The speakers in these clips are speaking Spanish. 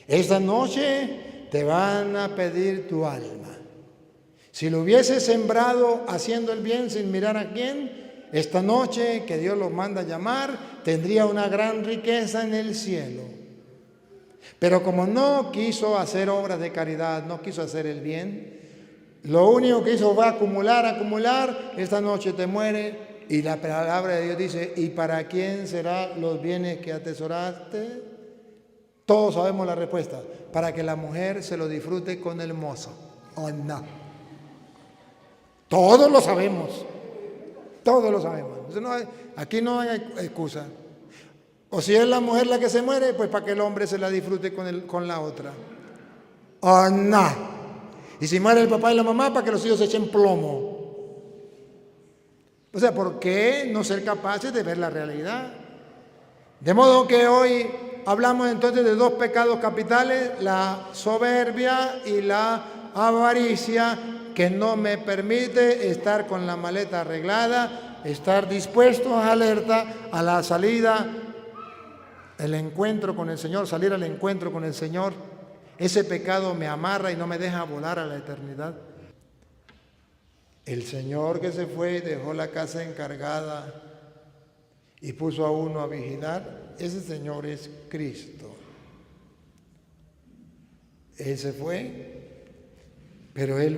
Esta noche te van a pedir tu alma. Si lo hubieses sembrado haciendo el bien sin mirar a quién, esta noche que Dios los manda a llamar, tendría una gran riqueza en el cielo. Pero como no quiso hacer obras de caridad, no quiso hacer el bien, lo único que hizo fue acumular, esta noche te muere. Y la palabra de Dios dice, ¿y para quién serán los bienes que atesoraste? Todos sabemos la respuesta, para que la mujer se lo disfrute con el mozo. ¿O no? Todos lo sabemos. Todos lo sabemos. Aquí no hay excusa. O si es la mujer la que se muere, pues para que el hombre se la disfrute con la otra. ¿O no? Y si muere el papá y la mamá, para que los hijos se echen plomo. O sea, ¿por qué no ser capaces de ver la realidad? De modo que hoy hablamos entonces de dos pecados capitales, la soberbia y la avaricia, que no me permite estar con la maleta arreglada, estar dispuesto, alerta a la salida, el encuentro con el Señor, salir al encuentro con el Señor. Ese pecado me amarra y no me deja volar a la eternidad. El Señor que se fue dejó la casa encargada y puso a uno a vigilar. Ese Señor es Cristo. Él se fue, pero Él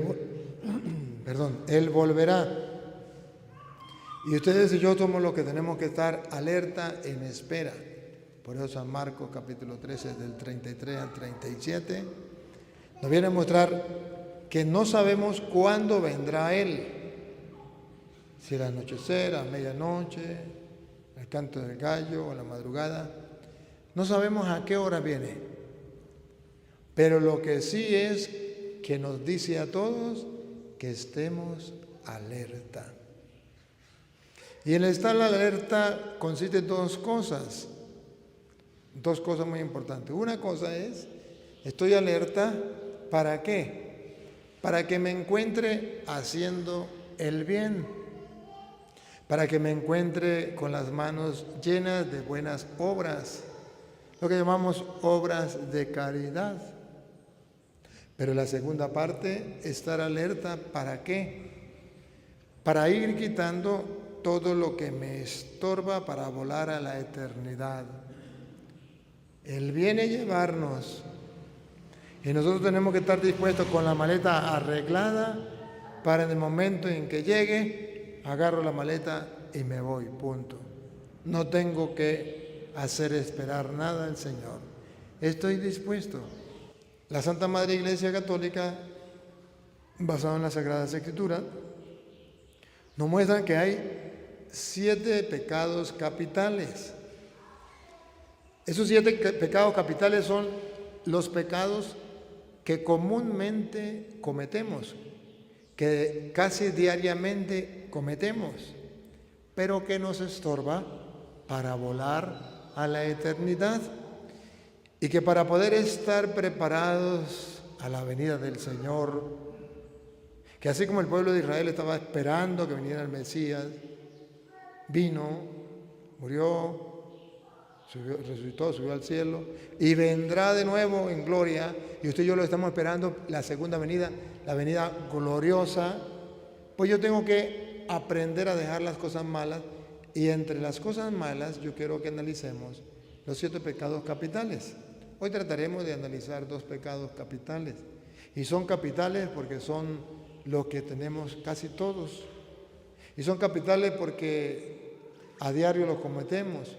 volverá. Y ustedes y yo somos los que tenemos que estar alerta en espera. Por eso San Marcos capítulo 13 del 33 al 37 nos viene a mostrar que no sabemos cuándo vendrá Él. Si al anochecer, a medianoche, al canto del gallo o a la madrugada. No sabemos a qué hora viene. Pero lo que sí es que nos dice a todos que estemos alerta. Y el estar alerta consiste en dos cosas muy importantes. Una cosa es, estoy alerta, ¿para qué? Para que me encuentre haciendo el bien, para que me encuentre con las manos llenas de buenas obras, lo que llamamos obras de caridad. Pero la segunda parte, estar alerta, ¿para qué? Para ir quitando todo lo que me estorba para volar a la eternidad. Él viene a llevarnos y nosotros tenemos que estar dispuestos con la maleta arreglada para en el momento en que llegue, agarro la maleta y me voy, punto. No tengo que hacer esperar nada al Señor. Estoy dispuesto. La Santa Madre Iglesia Católica, basada en las Sagradas Escrituras, nos muestra que hay 7 pecados capitales. Esos 7 pecados capitales son los pecados que comúnmente cometemos, que casi diariamente cometemos, pero que nos estorba para volar a la eternidad y que para poder estar preparados a la venida del Señor, que así como el pueblo de Israel estaba esperando que viniera el Mesías, vino, murió, resucitó, subió al cielo y vendrá de nuevo en gloria, y usted y yo lo estamos esperando, la segunda venida, la venida gloriosa. Pues yo tengo que aprender a dejar las cosas malas, y entre las cosas malas yo quiero que analicemos los 7 pecados capitales. Hoy trataremos de analizar 2 pecados capitales, y son capitales porque son los que tenemos casi todos, y son capitales porque a diario los cometemos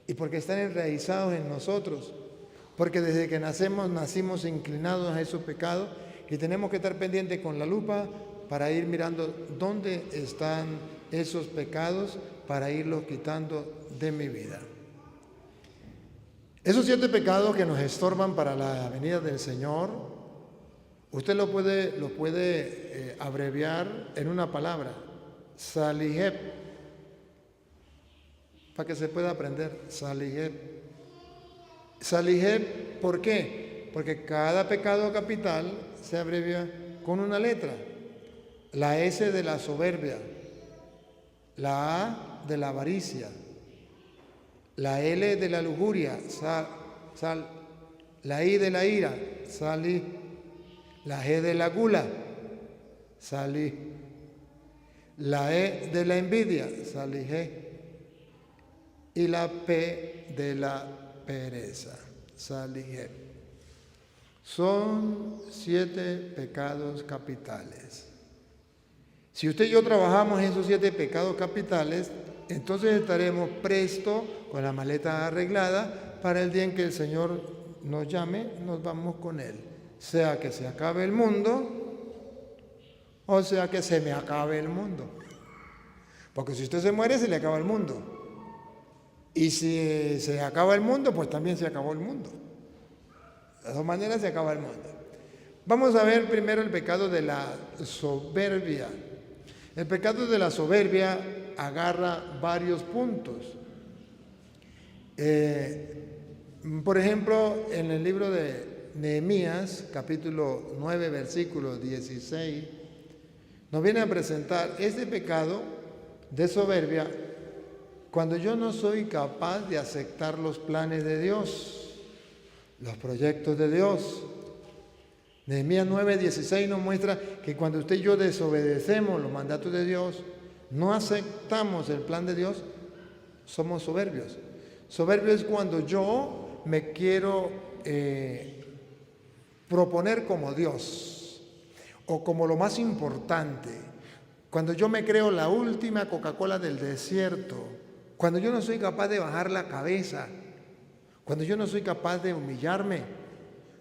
y porque están enraizados en nosotros, porque desde que nacimos inclinados a esos pecados, y tenemos que estar pendientes con la lupa para ir mirando dónde están esos pecados para irlos quitando de mi vida. Esos 7 pecados que nos estorban para la venida del Señor, usted lo puede abreviar en una palabra, Saliheb, para que se pueda aprender, Saliheb. Saliheb, ¿por qué? Porque cada pecado capital se abrevia con una letra. La S de la soberbia, la A de la avaricia, la L de la lujuria, sal, La I de la ira, salí. La G de la gula, salí. La E de la envidia, salí G. Y la P de la pereza, salí G. Son 7 pecados capitales. Si usted y yo trabajamos en esos 7 pecados capitales, entonces estaremos prestos con la maleta arreglada para el día en que el Señor nos llame, nos vamos con Él. Sea que se acabe el mundo, o sea que se me acabe el mundo. Porque si usted se muere, se le acaba el mundo. Y si se acaba el mundo, pues también se acabó el mundo. De las dos maneras se acaba el mundo. Vamos a ver primero el pecado de la soberbia. El pecado de la soberbia agarra varios puntos. Por ejemplo, en el libro de Nehemías, capítulo 9, versículo 16, nos viene a presentar este pecado de soberbia cuando yo no soy capaz de aceptar los planes de Dios, los proyectos de Dios. Nehemías 9:16 nos muestra que cuando usted y yo desobedecemos los mandatos de Dios, no aceptamos el plan de Dios, somos soberbios. Soberbio es cuando yo me quiero proponer como Dios o como lo más importante. Cuando yo me creo la última Coca-Cola del desierto, cuando yo no soy capaz de bajar la cabeza, cuando yo no soy capaz de humillarme,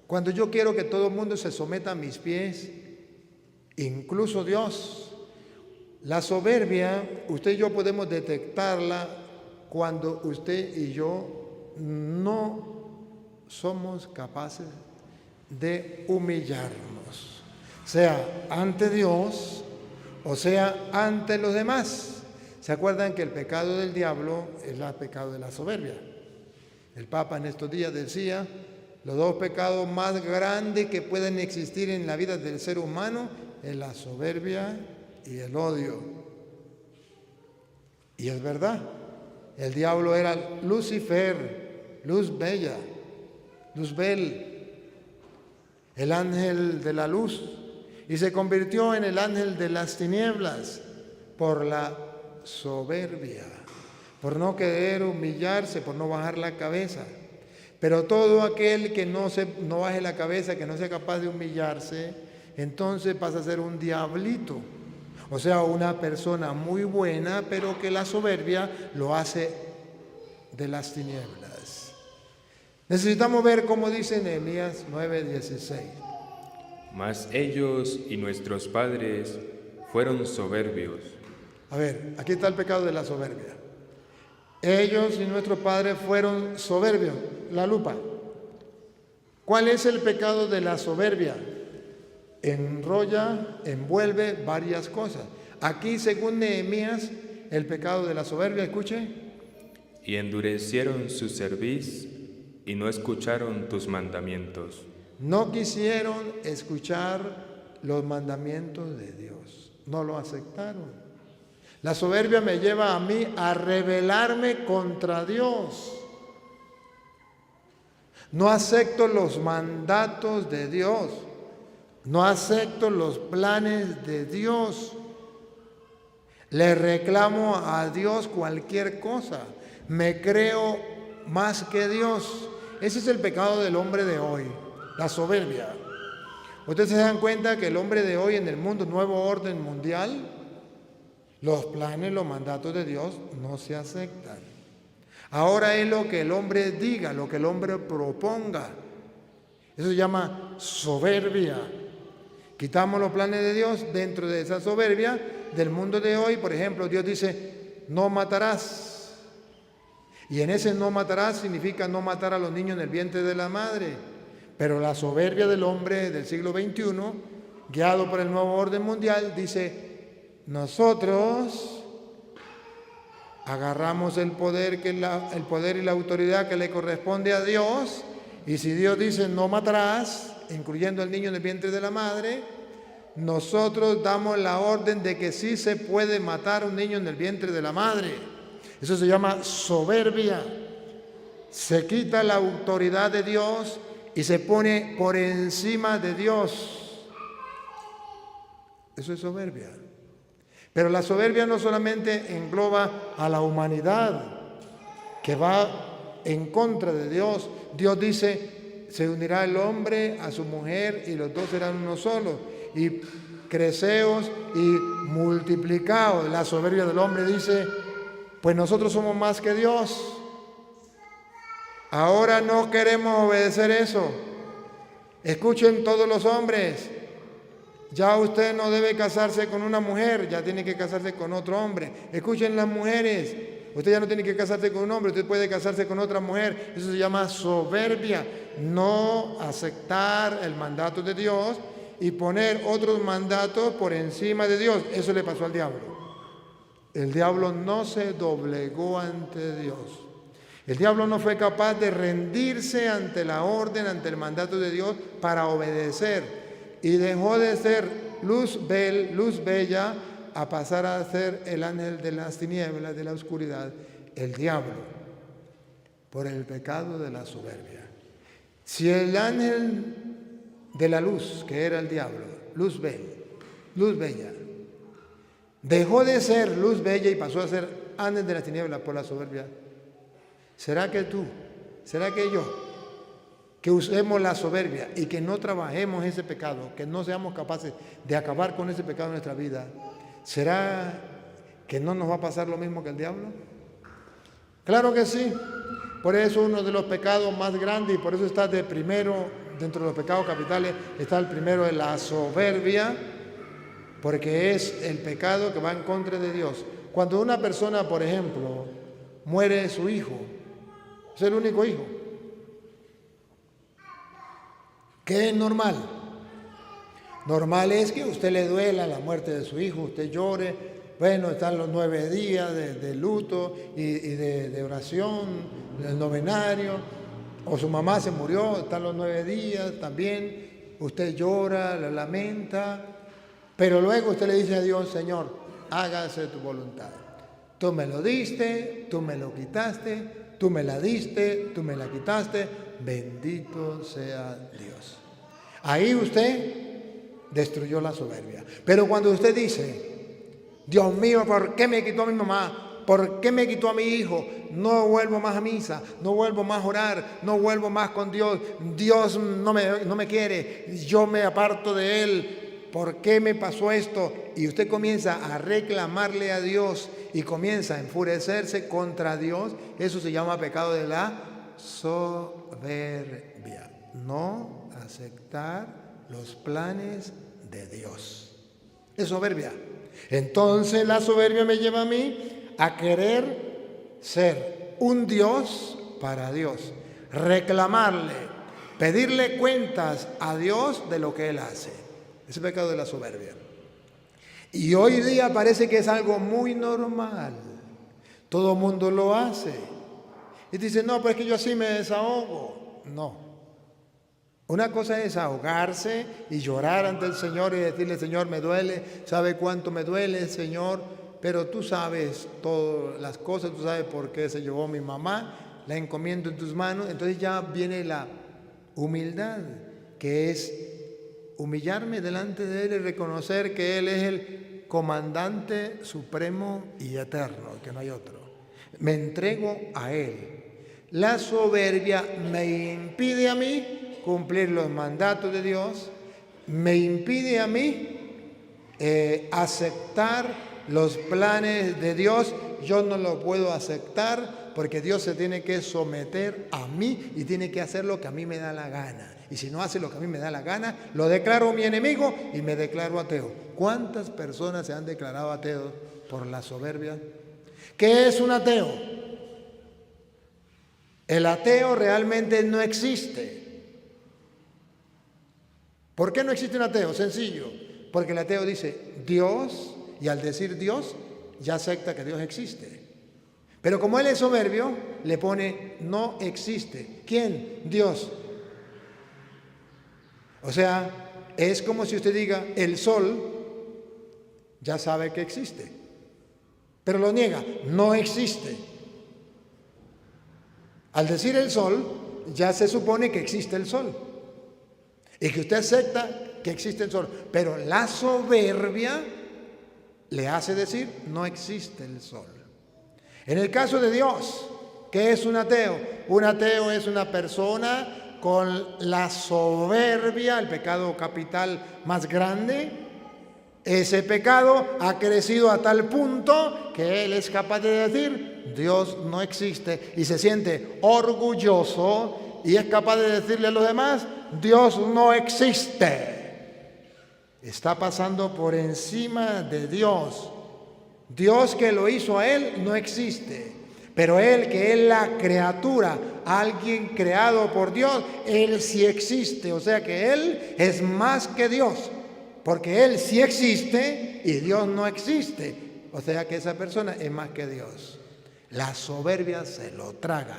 cuando yo quiero que todo el mundo se someta a mis pies, incluso Dios. La soberbia, usted y yo podemos detectarla cuando usted y yo no somos capaces de humillarnos, sea ante Dios o sea ante los demás. ¿Se acuerdan que el pecado del diablo es el pecado de la soberbia? El Papa en estos días decía, los 2 pecados más grandes que pueden existir en la vida del ser humano es la soberbia y el odio. Y es verdad, el diablo era Lucifer, luz bella, Luzbel, el ángel de la luz, y se convirtió en el ángel de las tinieblas por la soberbia, por no querer humillarse, por no bajar la cabeza. Pero todo aquel que no baje la cabeza, que no sea capaz de humillarse, entonces pasa a ser un diablito. O sea, una persona muy buena, pero que la soberbia lo hace de las tinieblas. Necesitamos ver cómo dice Nehemías 9:16. Mas ellos y nuestros padres fueron soberbios. A ver, aquí está el pecado de la soberbia. Ellos y nuestros padres fueron soberbios. La lupa. ¿Cuál es el pecado de la soberbia? Enrolla, envuelve varias cosas. Aquí, según Nehemías, el pecado de la soberbia, escuche. Y endurecieron su cerviz y no escucharon tus mandamientos. No quisieron escuchar los mandamientos de Dios. No lo aceptaron. La soberbia me lleva a mí a rebelarme contra Dios. No acepto los mandatos de Dios. No acepto los planes de Dios. Le reclamo a Dios cualquier cosa. Me creo más que Dios. Ese es el pecado del hombre de hoy, la soberbia. Ustedes se dan cuenta que el hombre de hoy en el mundo, nuevo orden mundial, los planes, los mandatos de Dios no se aceptan. Ahora es lo que el hombre diga, lo que el hombre proponga. Eso se llama soberbia. Quitamos los planes de Dios dentro de esa soberbia del mundo de hoy. Por ejemplo, Dios dice, no matarás. Y en ese no matarás significa no matar a los niños en el vientre de la madre. Pero la soberbia del hombre del siglo XXI, guiado por el nuevo orden mundial, dice, nosotros agarramos el poder y la autoridad que le corresponde a Dios, y si Dios dice no matarás, incluyendo al niño en el vientre de la madre, nosotros damos la orden de que sí se puede matar a un niño en el vientre de la madre. Eso se llama soberbia. Se quita la autoridad de Dios y se pone por encima de Dios. Eso es soberbia. Pero la soberbia no solamente engloba a la humanidad que va en contra de Dios. Dios dice, se unirá el hombre a su mujer y los dos serán uno solo. Y creceos y multiplicaos. La soberbia del hombre dice, pues nosotros somos más que Dios. Ahora no queremos obedecer eso. Escuchen todos los hombres. Ya usted no debe casarse con una mujer, ya tiene que casarse con otro hombre. Escuchen las mujeres. Usted ya no tiene que casarse con un hombre, usted puede casarse con otra mujer. Eso se llama soberbia. No aceptar el mandato de Dios y poner otros mandatos por encima de Dios. Eso le pasó al diablo. El diablo no se doblegó ante Dios. El diablo no fue capaz de rendirse ante la orden, ante el mandato de Dios para obedecer. Y dejó de ser luz bella, a pasar a ser el ángel de las tinieblas, de la oscuridad, el diablo, por el pecado de la soberbia. Si el ángel de la luz, que era el diablo, luz bella, dejó de ser luz bella y pasó a ser ángel de las tinieblas por la soberbia, ¿será que tú, será que yo, que usemos la soberbia y que no trabajemos ese pecado, que no seamos capaces de acabar con ese pecado en nuestra vida, ¿será que no nos va a pasar lo mismo que el diablo? Claro que sí. Por eso uno de los pecados más grandes, y por eso está de primero, dentro de los pecados capitales, está el primero de la soberbia, porque es el pecado que va en contra de Dios. Cuando una persona, por ejemplo, muere su hijo, es el único hijo, ¿qué es normal? Normal es que a usted le duela la muerte de su hijo, usted llore. Bueno, están los 9 días de luto y de oración, el novenario. O su mamá se murió, están los 9 días también. Usted llora, la lamenta. Pero luego usted le dice a Dios, Señor, hágase tu voluntad. Tú me lo diste, tú me lo quitaste. Tú me la diste, tú me la quitaste, bendito sea Dios. Ahí usted destruyó la soberbia. Pero cuando usted dice, Dios mío, ¿por qué me quitó a mi mamá? ¿Por qué me quitó a mi hijo? No vuelvo más a misa, no vuelvo más a orar, no vuelvo más con Dios. Dios no me quiere, yo me aparto de Él. ¿Por qué me pasó esto? Y usted comienza a reclamarle a Dios y comienza a enfurecerse contra Dios. Eso se llama pecado de la soberbia. No aceptar los planes de Dios. Es soberbia. Entonces la soberbia me lleva a mí a querer ser un Dios para Dios. Reclamarle, pedirle cuentas a Dios de lo que Él hace. Ese pecado de la soberbia. Y hoy día parece que es algo muy normal. Todo el mundo lo hace. Y dice, no, pero es que yo así me desahogo. No. Una cosa es ahogarse y llorar ante el Señor y decirle, Señor, me duele. ¿Sabe cuánto me duele, Señor? Pero tú sabes todas las cosas, tú sabes por qué se llevó mi mamá. La encomiendo en tus manos. Entonces ya viene la humildad, que es humillarme delante de Él y reconocer que Él es el comandante supremo y eterno, que no hay otro. Me entrego a Él. La soberbia me impide a mí cumplir los mandatos de Dios, me impide a mí aceptar los planes de Dios. Yo no lo puedo aceptar porque Dios se tiene que someter a mí y tiene que hacer lo que a mí me da la gana. Y si no hace lo que a mí me da la gana, lo declaro mi enemigo y me declaro ateo. ¿Cuántas personas se han declarado ateos por la soberbia? ¿Qué es un ateo? El ateo realmente no existe. ¿Por qué no existe un ateo? Sencillo. Porque el ateo dice Dios, y al decir Dios, ya acepta que Dios existe. Pero como él es soberbio, le pone no existe. ¿Quién? Dios. O sea, es como si usted diga, el sol ya sabe que existe, pero lo niega, no existe. Al decir el sol, ya se supone que existe el sol. Y que usted acepta que existe el sol. Pero la soberbia le hace decir, no existe el sol. En el caso de Dios, ¿qué es un ateo? Un ateo es una persona con la soberbia, el pecado capital más grande. Ese pecado ha crecido a tal punto que él es capaz de decir, Dios no existe, y se siente orgulloso y es capaz de decirle a los demás, Dios no existe. Está pasando por encima de Dios. Dios que lo hizo a él no existe, pero él que es la criatura, alguien creado por Dios, él sí existe. O sea que él es más que Dios, porque él sí existe y Dios no existe. O sea que esa persona es más que Dios. La soberbia se lo traga.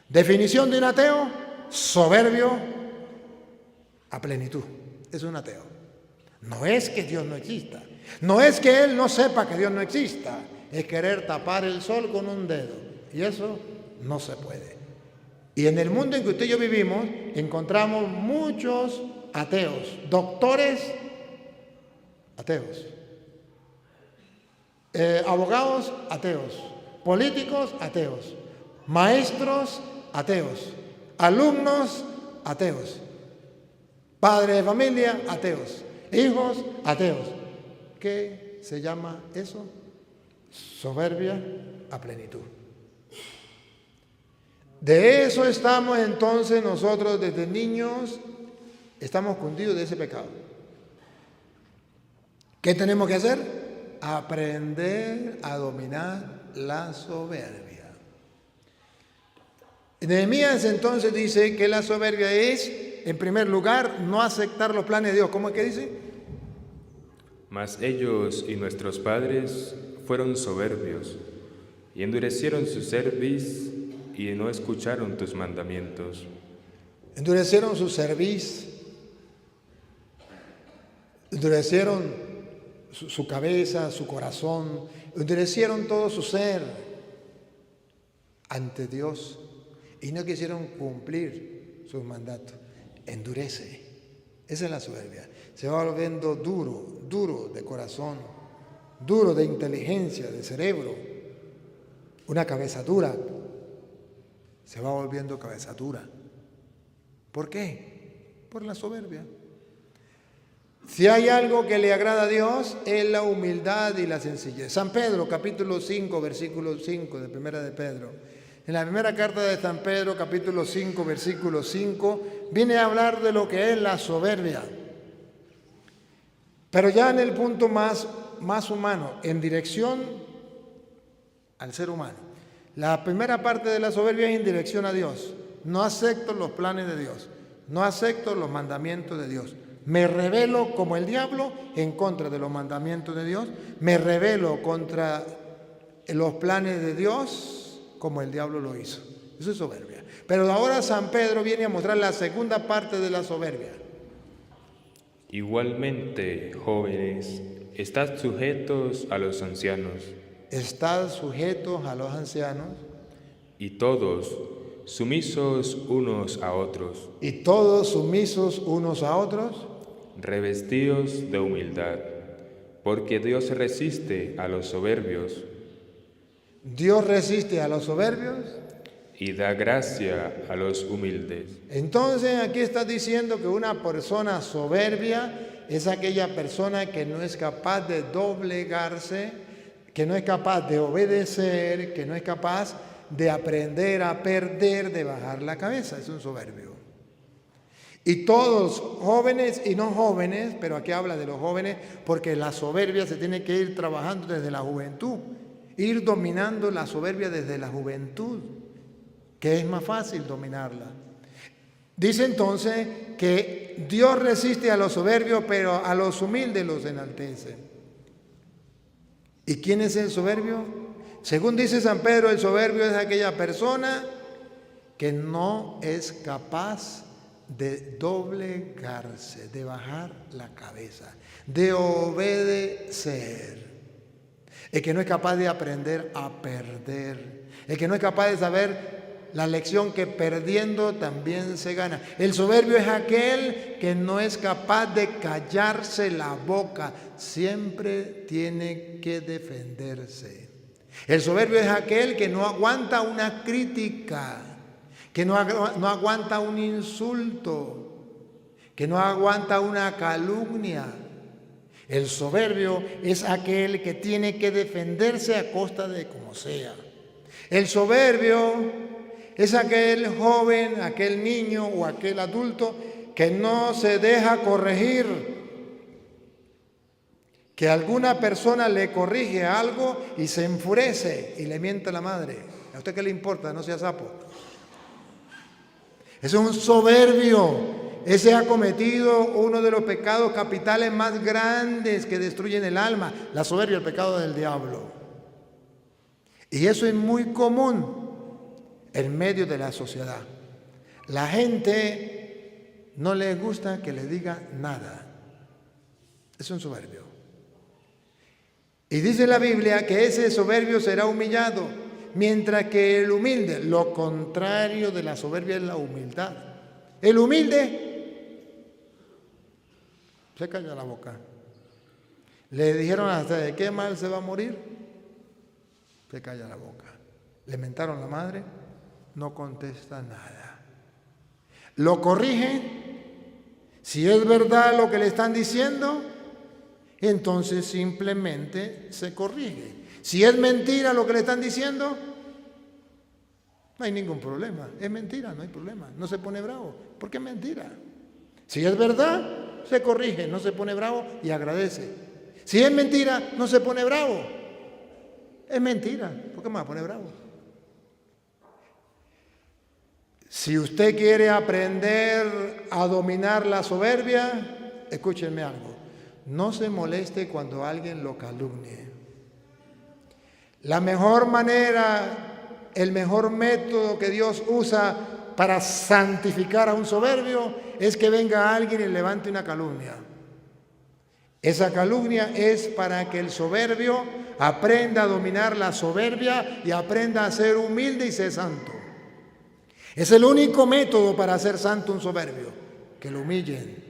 Definición de un ateo: soberbio a plenitud. Es un ateo. No es que Dios no exista. No es que él no sepa que Dios no exista. Es querer tapar el sol con un dedo. Y eso no se puede. Y en el mundo en que usted y yo vivimos, encontramos muchos ateos. Doctores ateos. Abogados ateos. Políticos ateos. Maestros ateos. Alumnos ateos. Padres de familia ateos. Hijos ateos. ¿Qué se llama eso? Soberbia a plenitud. De eso estamos entonces nosotros desde niños, estamos cundidos de ese pecado. ¿Qué tenemos que hacer? Aprender a dominar la soberbia. Nehemías entonces dice que la soberbia es, en primer lugar, no aceptar los planes de Dios. ¿Cómo es que dice? Mas ellos y nuestros padres fueron soberbios y endurecieron su cerviz y no escucharon tus mandamientos. Endurecieron su cerviz, endurecieron su cabeza, su corazón, endurecieron todo su ser ante Dios y no quisieron cumplir sus mandatos. Endurece. Esa es la soberbia. Se va volviendo duro de corazón, duro de inteligencia, de cerebro. Una cabeza dura. Se va volviendo cabeza dura. ¿Por qué? Por la soberbia. Si hay algo que le agrada a Dios, es la humildad y la sencillez. San Pedro, capítulo 5, versículo 5 de Primera de Pedro. En la primera carta de San Pedro, capítulo 5, versículo 5, viene a hablar de lo que es la soberbia. Pero ya en el punto más humano, en dirección al ser humano. La primera parte de la soberbia es en dirección a Dios. No acepto los planes de Dios. No acepto los mandamientos de Dios. Me rebelo como el diablo en contra de los mandamientos de Dios. Me rebelo contra los planes de Dios como el diablo lo hizo. Eso es soberbia. Pero ahora San Pedro viene a mostrar la segunda parte de la soberbia. Igualmente, jóvenes, estad sujetos a los ancianos. Estad sujetos a los ancianos. Y todos sumisos unos a otros. Y todos sumisos unos a otros. Revestidos de humildad, porque Dios resiste a los soberbios. Dios resiste a los soberbios. Y da gracia a los humildes. Entonces aquí está diciendo que una persona soberbia es aquella persona que no es capaz de doblegarse, que no es capaz de obedecer, que no es capaz de aprender a perder, de bajar la cabeza. Es un soberbio. Y todos, jóvenes y no jóvenes, pero aquí habla de los jóvenes, porque la soberbia se tiene que ir trabajando desde la juventud, ir dominando la soberbia desde la juventud, que es más fácil dominarla. Dice entonces que Dios resiste a los soberbios, pero a los humildes los enaltece. ¿Y quién es el soberbio? Según dice San Pedro, el soberbio es aquella persona que no es capaz de doblegarse, de bajar la cabeza, de obedecer. El que no es capaz de aprender a perder, el que no es capaz de saber la lección que perdiendo también se gana. El soberbio es aquel que no es capaz de callarse la boca, siempre tiene que defenderse. El soberbio es aquel que no aguanta una crítica, que no aguanta un insulto, que no aguanta una calumnia. El soberbio es aquel que tiene que defenderse a costa de como sea. El soberbio es aquel joven, aquel niño o aquel adulto que no se deja corregir, que alguna persona le corrige algo y se enfurece y le miente a la madre. ¿A usted qué le importa? No sea sapo. Es un soberbio. Ese ha cometido uno de los pecados capitales más grandes que destruyen el alma, la soberbia, el pecado del diablo. Y eso es muy común en medio de la sociedad. La gente no le gusta que le diga nada. Es un soberbio. Y dice la Biblia que ese soberbio será humillado, mientras que el humilde, lo contrario de la soberbia es la humildad. El humilde se calla la boca. Le dijeron hasta de qué mal se va a morir, se calla la boca. Le mentaron a la madre, no contesta nada. Lo corrigen, si es verdad lo que le están diciendo, entonces simplemente se corrige. Si es mentira lo que le están diciendo, no hay ningún problema. Es mentira, no hay problema. No se pone bravo, porque es mentira. Si es verdad, se corrige, no se pone bravo y agradece. Si es mentira, no se pone bravo. Es mentira, ¿por qué me va a poner bravo? Si usted quiere aprender a dominar la soberbia, escúchenme algo. No se moleste cuando alguien lo calumnie. La mejor manera, el mejor método que Dios usa para santificar a un soberbio es que venga alguien y levante una calumnia. Esa calumnia es para que el soberbio aprenda a dominar la soberbia y aprenda a ser humilde y ser santo. Es el único método para hacer santo un soberbio, que lo humillen,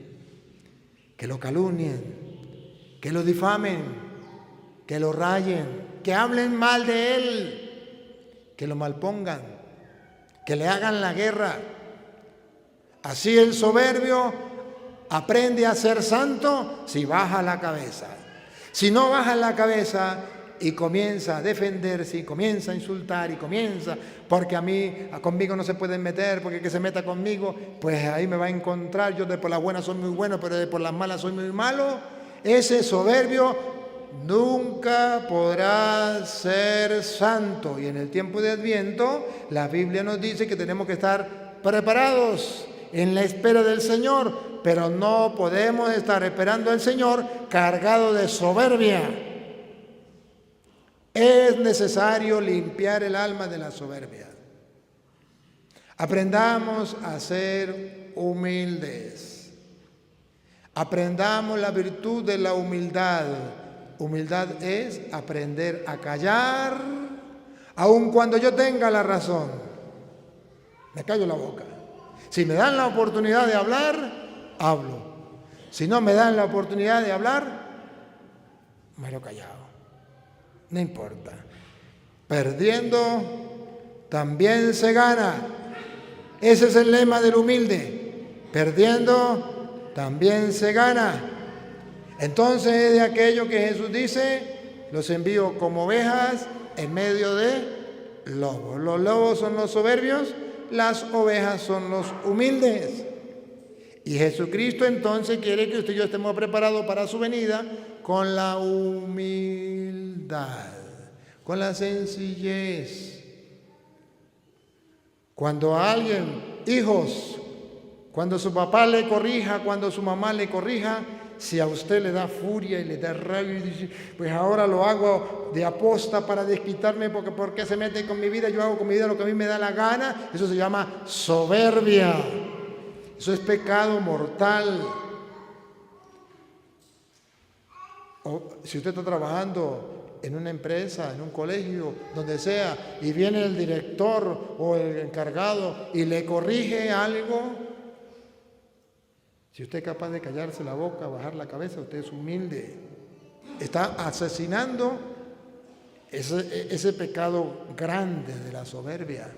que lo calumnien, que lo difamen, que lo rayen, que hablen mal de él, que lo malpongan, que le hagan la guerra. Así el soberbio aprende a ser santo si baja la cabeza. Si no baja la cabeza y comienza a defenderse, y comienza a insultar, y comienza, porque conmigo no se pueden meter, porque el que se meta conmigo, pues ahí me va a encontrar. Yo de por las buenas soy muy bueno, pero de por las malas soy muy malo. Ese soberbio nunca podrá ser santo. Y en el tiempo de Adviento, la Biblia nos dice que tenemos que estar preparados en la espera del Señor, pero no podemos estar esperando al Señor cargado de soberbia. Es necesario limpiar el alma de la soberbia. Aprendamos a ser humildes. Aprendamos la virtud de la humildad. Humildad es aprender a callar, aun cuando yo tenga la razón. Me callo la boca. Si me dan la oportunidad de hablar, hablo. Si no me dan la oportunidad de hablar, me lo callado. No importa. Perdiendo también se gana. Ese es el lema del humilde. Perdiendo también se gana. Entonces es de aquello que Jesús dice: los envío como ovejas en medio de lobos. Los lobos son los soberbios, las ovejas son los humildes. Y Jesucristo entonces quiere que usted y yo estemos preparados para su venida con la humildad, con la sencillez. Cuando alguien, hijos, cuando su papá le corrija, cuando su mamá le corrija, si a usted le da furia y le da rabia y dice, pues ahora lo hago de aposta para desquitarme porque ¿por qué se mete con mi vida? Yo hago con mi vida lo que a mí me da la gana. Eso se llama soberbia. Eso es pecado mortal. O si usted está trabajando en una empresa, en un colegio, donde sea, y viene el director o el encargado y le corrige algo, si usted es capaz de callarse la boca, bajar la cabeza, usted es humilde. Está asesinando ese pecado grande de la soberbia.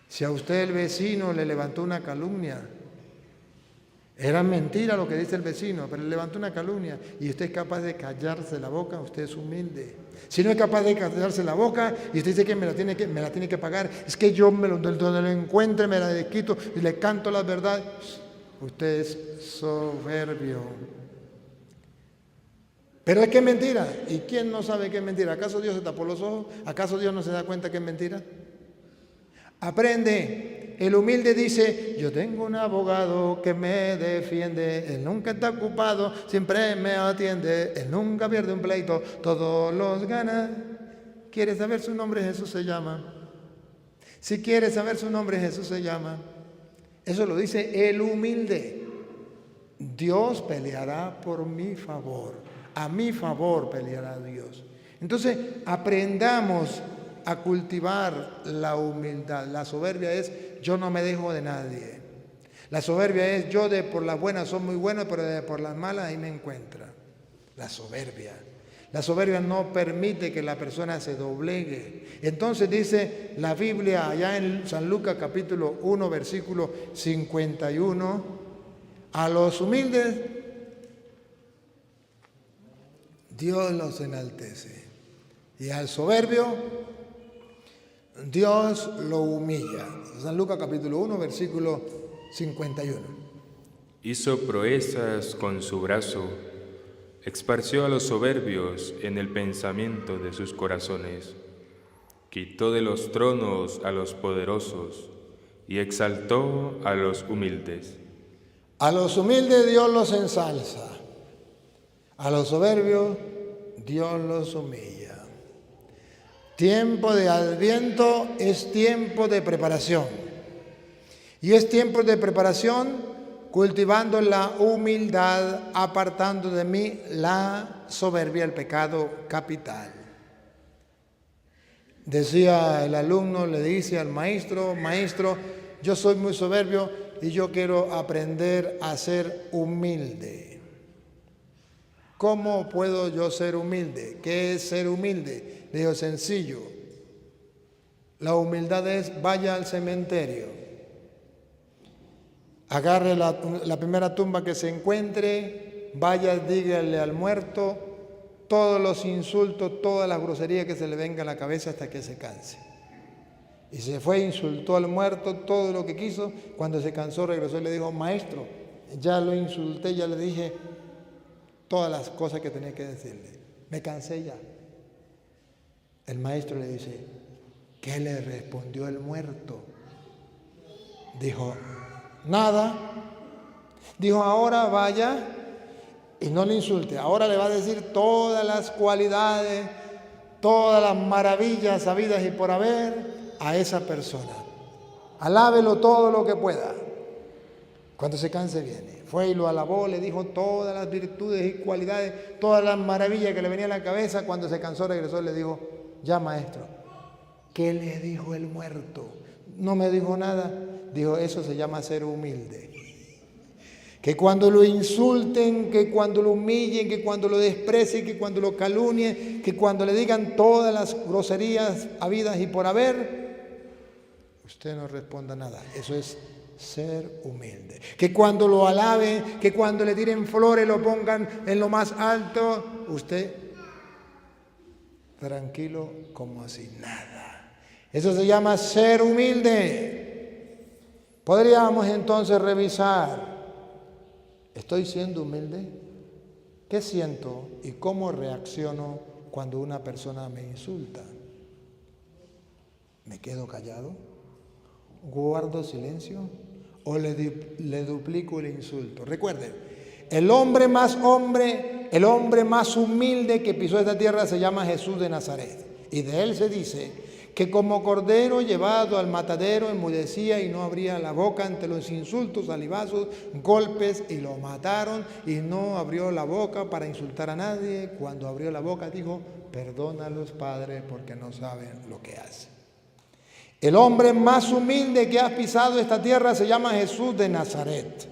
Si a usted el vecino le levantó una calumnia, era mentira lo que dice el vecino, pero le levantó una calumnia y usted es capaz de callarse la boca, usted es humilde. Si no es capaz de callarse la boca y usted dice que me la tiene que pagar, es que yo donde lo encuentre me la quito y le canto las verdades, usted es soberbio. Pero es que es mentira. ¿Y quién no sabe que es mentira? ¿Acaso Dios se tapó los ojos? ¿Acaso Dios no se da cuenta que es mentira? Aprende. El humilde dice, yo tengo un abogado que me defiende, él nunca está ocupado, siempre me atiende, él nunca pierde un pleito, todos los gana. ¿Quieres saber su nombre? Jesús se llama. Si quieres saber su nombre, Jesús se llama. Eso lo dice el humilde. Dios peleará por mi favor. A mi favor peleará Dios. Entonces, aprendamos a cultivar la humildad. La soberbia es, yo no me dejo de nadie. La soberbia es, yo por las buenas soy muy bueno, pero por las malas ahí me encuentra. La soberbia. La soberbia no permite que la persona se doblegue. Entonces dice la Biblia allá en San Lucas capítulo 1, versículo 51, a los humildes Dios los enaltece y al soberbio Dios lo humilla. San Lucas capítulo 1, versículo 51. Hizo proezas con su brazo, esparció a los soberbios en el pensamiento de sus corazones, quitó de los tronos a los poderosos y exaltó a los humildes. A los humildes Dios los ensalza, a los soberbios Dios los humilla. Tiempo de Adviento es tiempo de preparación. Y es tiempo de preparación cultivando la humildad, apartando de mí la soberbia, el pecado capital. Decía el alumno, le dice al maestro, maestro, yo soy muy soberbio y yo quiero aprender a ser humilde. ¿Cómo puedo yo ser humilde? ¿Qué es ser humilde? Le digo, sencillo. La humildad es, vaya al cementerio, agarre la primera tumba que se encuentre, vaya, dígale al muerto todos los insultos, todas las groserías que se le venga a la cabeza hasta que se canse. Y se fue, insultó al muerto todo lo que quiso. Cuando se cansó, regresó y le dijo, maestro, ya lo insulté, ya le dije todas las cosas que tenía que decirle. Me cansé ya. El maestro le dice, ¿qué le respondió el muerto? Dijo, nada. Dijo, ahora vaya y no le insulte. Ahora le va a decir todas las cualidades, todas las maravillas habidas y por haber a esa persona. Alábelo todo lo que pueda. Cuando se canse viene. Fue y lo alabó, le dijo todas las virtudes y cualidades, todas las maravillas que le venían a la cabeza. Cuando se cansó, regresó y le dijo, ya maestro, ¿qué le dijo el muerto? No me dijo nada. Dijo, eso se llama ser humilde. Que cuando lo insulten, que cuando lo humillen, que cuando lo desprecien, que cuando lo calumnien, que cuando le digan todas las groserías habidas y por haber, usted no responda nada. Eso es ser humilde. Que cuando lo alaben, que cuando le tiren flores, lo pongan en lo más alto, usted tranquilo como así nada. Eso se llama ser humilde. Podríamos entonces revisar, ¿estoy siendo humilde? ¿Qué siento y cómo reacciono cuando una persona me insulta? ¿Me quedo callado? ¿Guardo silencio? ¿O le duplico el insulto? Recuerden, el hombre más humilde que pisó esta tierra se llama Jesús de Nazaret. Y de él se dice que como cordero llevado al matadero enmudecía y no abría la boca ante los insultos, salivazos, golpes, y lo mataron y no abrió la boca para insultar a nadie. Cuando abrió la boca dijo: perdónalos, Padre, porque no saben lo que hacen. El hombre más humilde que ha pisado esta tierra se llama Jesús de Nazaret.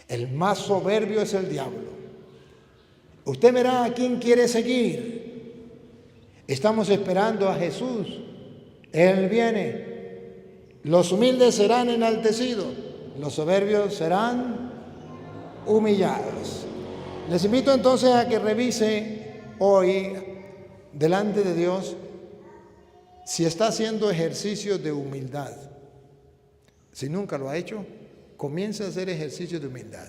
El más soberbio es el diablo. Usted verá a quién quiere seguir. Estamos esperando a Jesús. Él viene. Los humildes serán enaltecidos, los soberbios serán humillados. Les invito entonces a que revise hoy delante de Dios si está haciendo ejercicios de humildad. Si nunca lo ha hecho, comience a hacer ejercicios de humildad.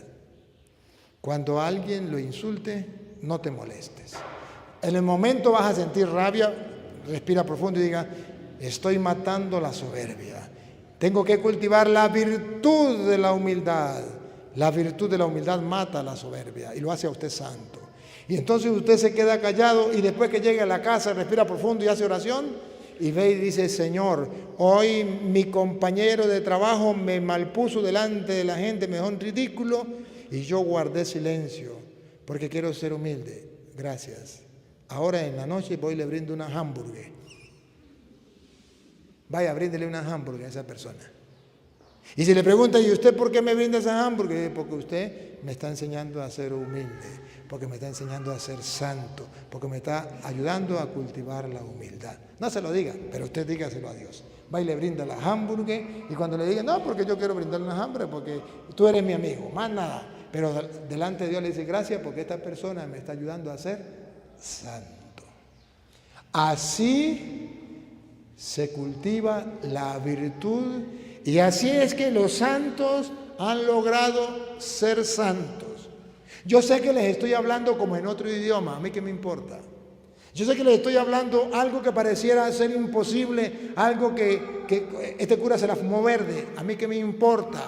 Cuando alguien lo insulte, no te molestes. En el momento vas a sentir rabia, respira profundo y diga: estoy matando la soberbia. Tengo que cultivar la virtud de la humildad. La virtud de la humildad mata la soberbia y lo hace a usted santo. Y entonces usted se queda callado y después que llegue a la casa respira profundo y hace oración y ve y dice: Señor, hoy mi compañero de trabajo me malpuso delante de la gente, me dejó en ridículo y yo guardé silencio porque quiero ser humilde. Gracias. Ahora en la noche voy y le brindo una hamburguesa. Vaya, bríndele una hamburguesa a esa persona. Y si le pregunta: ¿y usted por qué me brinda esa hamburguesa? Porque usted me está enseñando a ser humilde, porque me está enseñando a ser santo, porque me está ayudando a cultivar la humildad. No se lo diga, pero usted dígaselo a Dios. Va y le brinda la hamburguesa y cuando le diga: no, porque yo quiero brindarle una hamburguesa, porque tú eres mi amigo, más nada. Pero delante de Dios le dice: gracias porque esta persona me está ayudando a ser santo. Así se cultiva la virtud y así es que los santos han logrado ser santos. Yo sé que les estoy hablando como en otro idioma, a mí qué me importa. Yo sé que les estoy hablando algo que pareciera ser imposible, algo que este cura se la fumó verde, a mí qué me importa.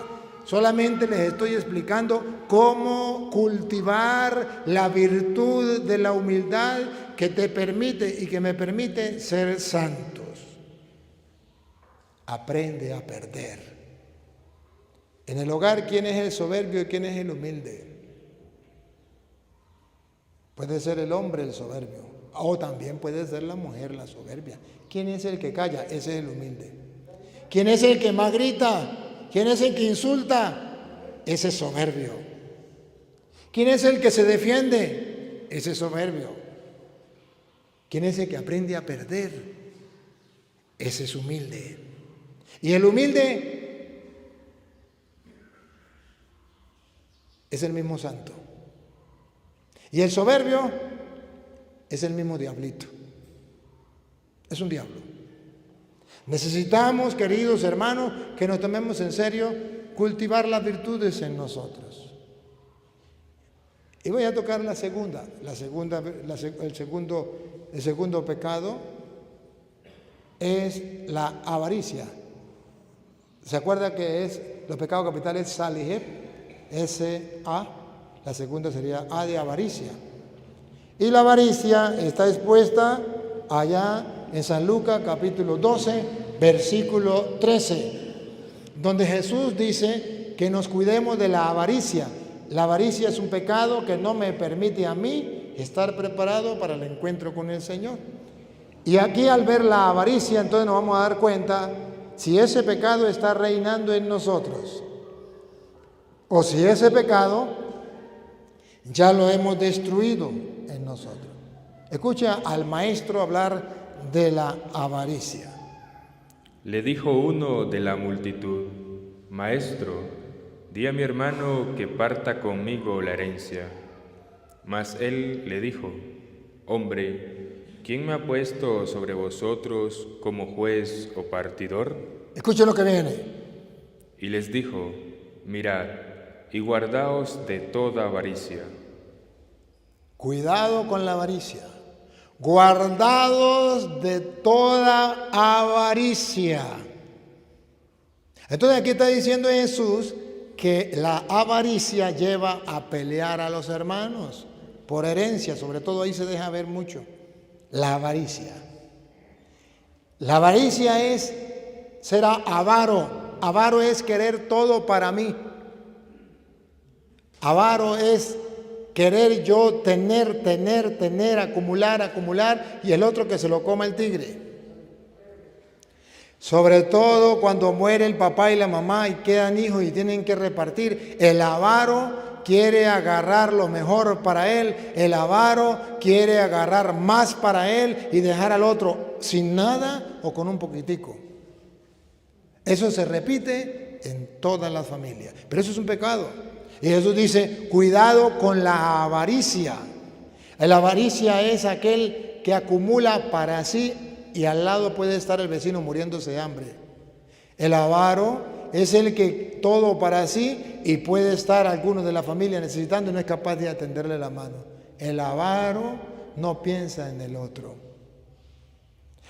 Solamente les estoy explicando cómo cultivar la virtud de la humildad que te permite y que me permite ser santos. Aprende a perder. En el hogar, ¿quién es el soberbio y quién es el humilde? Puede ser el hombre el soberbio, o también puede ser la mujer la soberbia. ¿Quién es el que calla? Ese es el humilde. ¿Quién es el que más grita? ¿Quién es el que insulta? Ese es soberbio. ¿Quién es el que se defiende? Ese es soberbio. ¿Quién es el que aprende a perder? Ese es humilde. Y el humilde es el mismo santo. Y el soberbio es el mismo diablito. Es un diablo. Necesitamos, queridos hermanos, que nos tomemos en serio cultivar las virtudes en nosotros. Y voy a tocar el segundo pecado es la avaricia. ¿Se acuerda que es los pecados capitales Saliheb? S-A. La segunda sería A de avaricia. Y la avaricia está expuesta allá en San Lucas capítulo 12, versículo 13, donde Jesús dice que nos cuidemos de la avaricia. La avaricia es un pecado que no me permite a mí estar preparado para el encuentro con el Señor. Y aquí al ver la avaricia, entonces nos vamos a dar cuenta si ese pecado está reinando en nosotros o si ese pecado ya lo hemos destruido en nosotros. Escucha al maestro hablar de la avaricia. Le dijo uno de la multitud: Maestro, di a mi hermano que parta conmigo la herencia. Mas él le dijo: Hombre, ¿quién me ha puesto sobre vosotros como juez o partidor? Escuchen lo que viene. Y les dijo: Mirad y guardaos de toda avaricia. Cuidado con la avaricia. Guardados de toda avaricia. Entonces aquí está diciendo Jesús que la avaricia lleva a pelear a los hermanos por herencia, sobre todo ahí se deja ver mucho la avaricia. La avaricia es ser avaro. Avaro es querer todo para mí. Avaro es querer yo tener, acumular, y el otro que se lo coma el tigre. Sobre todo cuando muere el papá y la mamá y quedan hijos y tienen que repartir. El avaro quiere agarrar lo mejor para él. El avaro quiere agarrar más para él y dejar al otro sin nada o con un poquitico. Eso se repite en todas las familias. Pero eso es un pecado. Y Jesús dice, cuidado con la avaricia. La avaricia es aquel que acumula para sí y al lado puede estar el vecino muriéndose de hambre. El avaro es el que todo para sí y puede estar alguno de la familia necesitando y no es capaz de atenderle la mano. El avaro no piensa en el otro.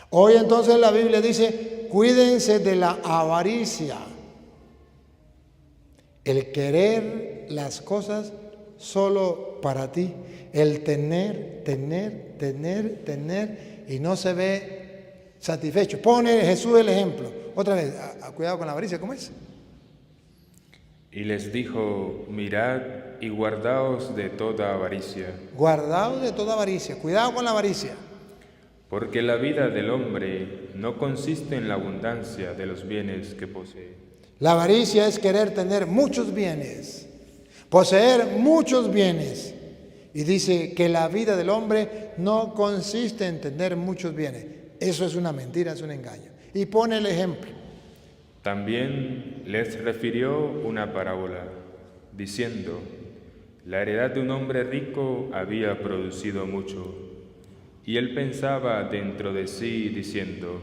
Hoy entonces la Biblia dice, cuídense de la avaricia. El querer las cosas solo para ti. El tener y no se ve satisfecho. Pone Jesús el ejemplo. Otra vez, cuidado con la avaricia, ¿cómo es? Y les dijo, mirad y guardaos de toda avaricia. Guardaos de toda avaricia. Cuidado con la avaricia. Porque la vida del hombre no consiste en la abundancia de los bienes que posee. La avaricia es querer tener muchos bienes, poseer muchos bienes. Y dice que la vida del hombre no consiste en tener muchos bienes. Eso es una mentira, es un engaño. Y pone el ejemplo. También les refirió una parábola, diciendo, la heredad de un hombre rico había producido mucho. Y él pensaba dentro de sí, diciendo,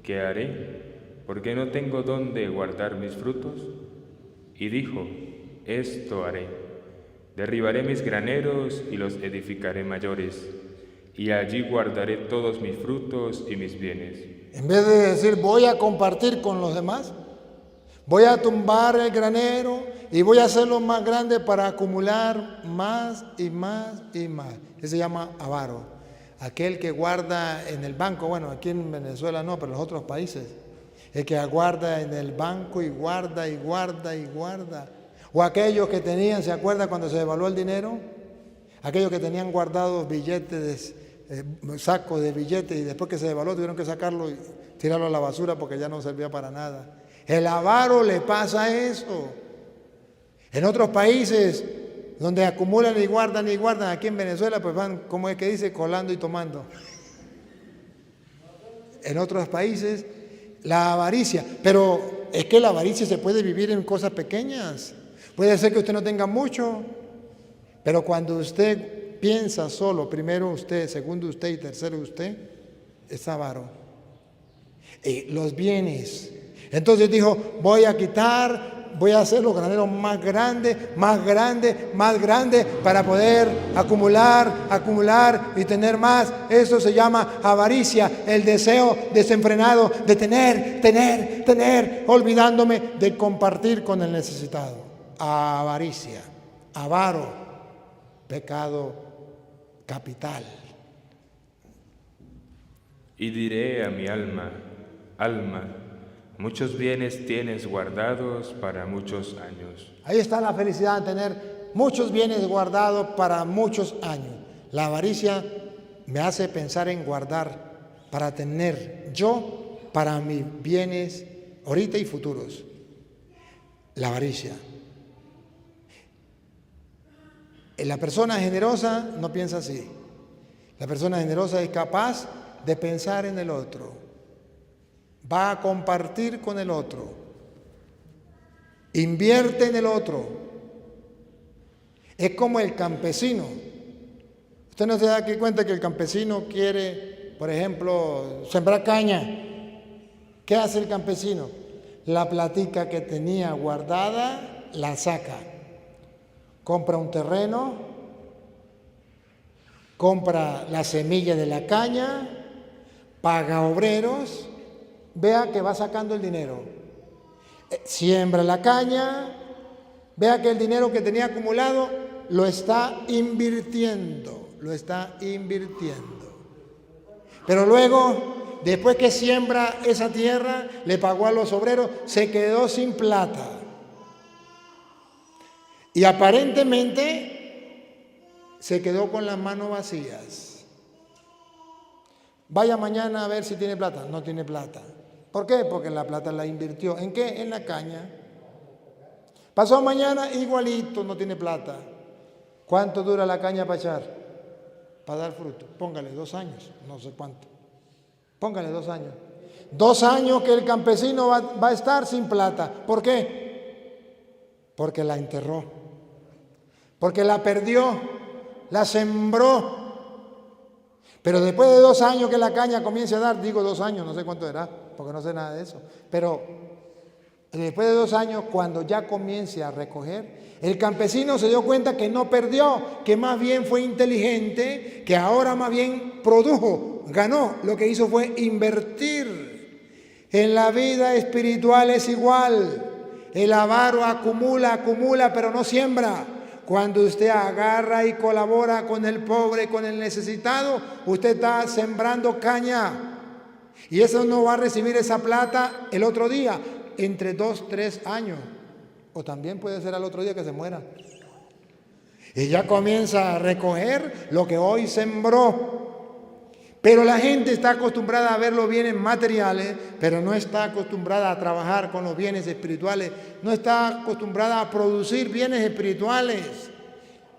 ¿qué haré? Porque no tengo dónde guardar mis frutos. Y dijo, esto haré, derribaré mis graneros y los edificaré mayores, y allí guardaré todos mis frutos y mis bienes. En vez de decir, voy a compartir con los demás, voy a tumbar el granero y voy a hacerlo más grande para acumular más y más y más. Ese se llama avaro. Aquel que guarda en el banco, bueno, aquí en Venezuela no, pero en los otros países, el que guarda en el banco y guarda y guarda y guarda. O aquellos que tenían, ¿se acuerdan cuando se devaluó el dinero? Aquellos que tenían guardados billetes, sacos de billetes, y después que se devaluó tuvieron que sacarlo y tirarlo a la basura porque ya no servía para nada. El avaro le pasa eso. En otros países donde acumulan y guardan, aquí en Venezuela pues van, como es que dice, colando y tomando. En otros países la avaricia, pero es que la avaricia se puede vivir en cosas pequeñas. Puede ser que usted no tenga mucho, pero cuando usted piensa solo, primero usted, segundo usted y tercero usted, es avaro. Los bienes. Entonces dijo, voy a hacer los graneros más grandes para poder acumular y tener más. Eso se llama avaricia, el deseo desenfrenado de tener, olvidándome de compartir con el necesitado. Avaricia, avaro, pecado capital. Y diré a mi alma, alma, muchos bienes tienes guardados para muchos años. Ahí está la felicidad de tener muchos bienes guardados para muchos años. La avaricia me hace pensar en guardar para tener yo para mis bienes ahorita y futuros. La avaricia. La persona generosa no piensa así. La persona generosa es capaz de pensar en el otro. Va a compartir con el otro. Invierte en el otro. Es como el campesino. Usted no se da aquí cuenta que el campesino quiere, por ejemplo, sembrar caña. ¿Qué hace el campesino? La platica que tenía guardada la saca. Compra un terreno, compra la semilla de la caña, paga obreros, vea que va sacando el dinero. Siembra la caña, vea que el dinero que tenía acumulado lo está invirtiendo. Pero luego después que siembra esa tierra, le pagó a los obreros, se quedó sin plata. Y aparentemente se quedó con las manos vacías. Vaya mañana a ver si tiene plata. No tiene plata. ¿Por qué? Porque la plata la invirtió. ¿En qué? En la caña. Pasó mañana igualito, no tiene plata. ¿Cuánto dura la caña para echar? Para dar fruto. Póngale 2 años, no sé cuánto. Póngale 2 años. 2 años que el campesino va a estar sin plata. ¿Por qué? Porque la enterró. Porque la perdió. La sembró. Pero después de 2 años que la caña comience a dar, digo 2 años, no sé cuánto era, porque no sé nada de eso. Pero después de 2 años, cuando ya comience a recoger, el campesino se dio cuenta que no perdió, que más bien fue inteligente, que ahora más bien produjo, ganó. Lo que hizo fue invertir. En la vida espiritual es igual. El avaro acumula, pero no siembra. Cuando usted agarra y colabora con el pobre, con el necesitado, usted está sembrando caña. Y eso no va a recibir esa plata el otro día, entre 2, 3 años. O también puede ser al otro día que se muera. Y ya comienza a recoger lo que hoy sembró. Pero la gente está acostumbrada a ver los bienes materiales, pero no está acostumbrada a trabajar con los bienes espirituales, no está acostumbrada a producir bienes espirituales.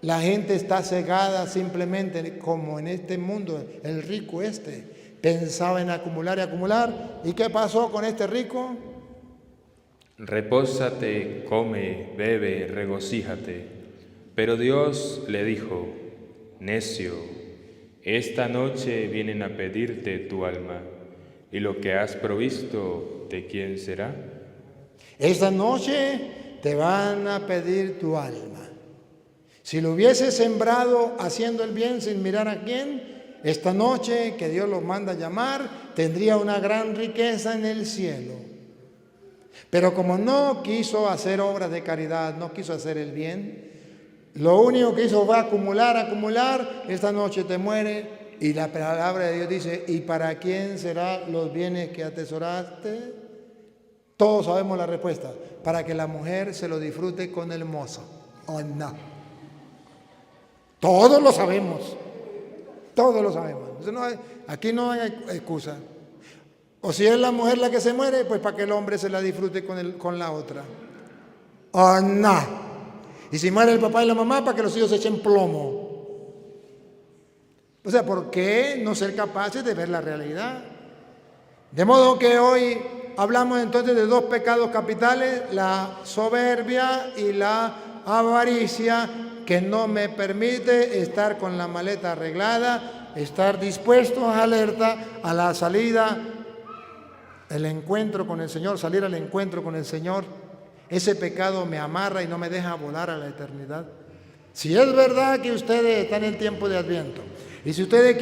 La gente está cegada simplemente como en este mundo, el rico pensaba en acumular y acumular. ¿Y qué pasó con este rico? Repósate, come, bebe, regocíjate. Pero Dios le dijo: necio, esta noche vienen a pedirte tu alma, y lo que has provisto, ¿de quién será? Esta noche te van a pedir tu alma. Si lo hubiese sembrado haciendo el bien sin mirar a quién, esta noche que Dios los manda a llamar, tendría una gran riqueza en el cielo. Pero como no quiso hacer obras de caridad, no quiso hacer el bien, lo único que hizo fue acumular, esta noche te muere. Y la palabra de Dios dice: ¿y para quién serán los bienes que atesoraste? Todos sabemos la respuesta: para que la mujer se lo disfrute con el mozo. ¿O no? Todos lo sabemos. Todos lo sabemos. Aquí no hay excusa. O si es la mujer la que se muere, pues para que el hombre se la disfrute con la otra. ¿O no? Y si muere el papá y la mamá, para que los hijos se echen plomo. O sea, ¿por qué no ser capaces de ver la realidad? De modo que hoy hablamos entonces de 2 pecados capitales: la soberbia y la avaricia, que no me permite estar con la maleta arreglada, estar dispuesto, alerta a la salida, el encuentro con el Señor, salir al encuentro con el Señor. Ese pecado me amarra y no me deja volar a la eternidad. Si es verdad que ustedes están en el tiempo de Adviento, y si ustedes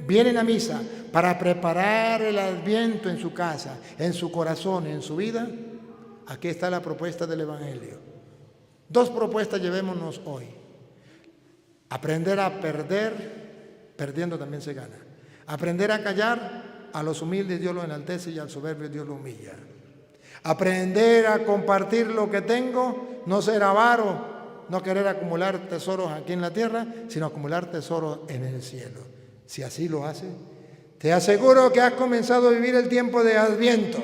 vienen a misa para preparar el Adviento en su casa, en su corazón, en su vida, aquí está la propuesta del Evangelio. 2 propuestas llevémonos hoy. Aprender a perder, perdiendo también se gana. Aprender a callar, a los humildes Dios los enaltece y al soberbio Dios lo humilla. Aprender a compartir lo que tengo, no ser avaro, no querer acumular tesoros aquí en la tierra, sino acumular tesoros en el cielo. Si así lo hace, te aseguro que has comenzado a vivir el tiempo de Adviento.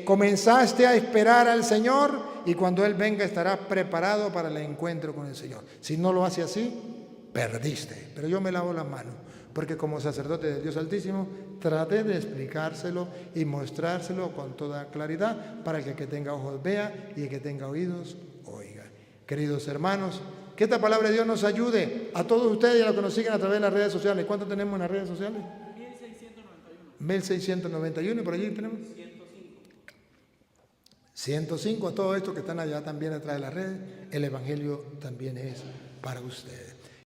Comenzaste a esperar al Señor y cuando Él venga estarás preparado para el encuentro con el Señor. Si no lo hace así, perdiste. Pero yo me lavo las manos, porque como sacerdote de Dios Altísimo traté de explicárselo y mostrárselo con toda claridad para que el que tenga ojos vea y el que tenga oídos oiga. Queridos hermanos, que esta palabra de Dios nos ayude a todos ustedes y a los que nos siguen a través de las redes sociales. ¿Cuánto tenemos en las redes sociales? 1691. ¿Y por allí tenemos? 105. A todos estos que están allá también atrás de las redes, el Evangelio también es para ustedes.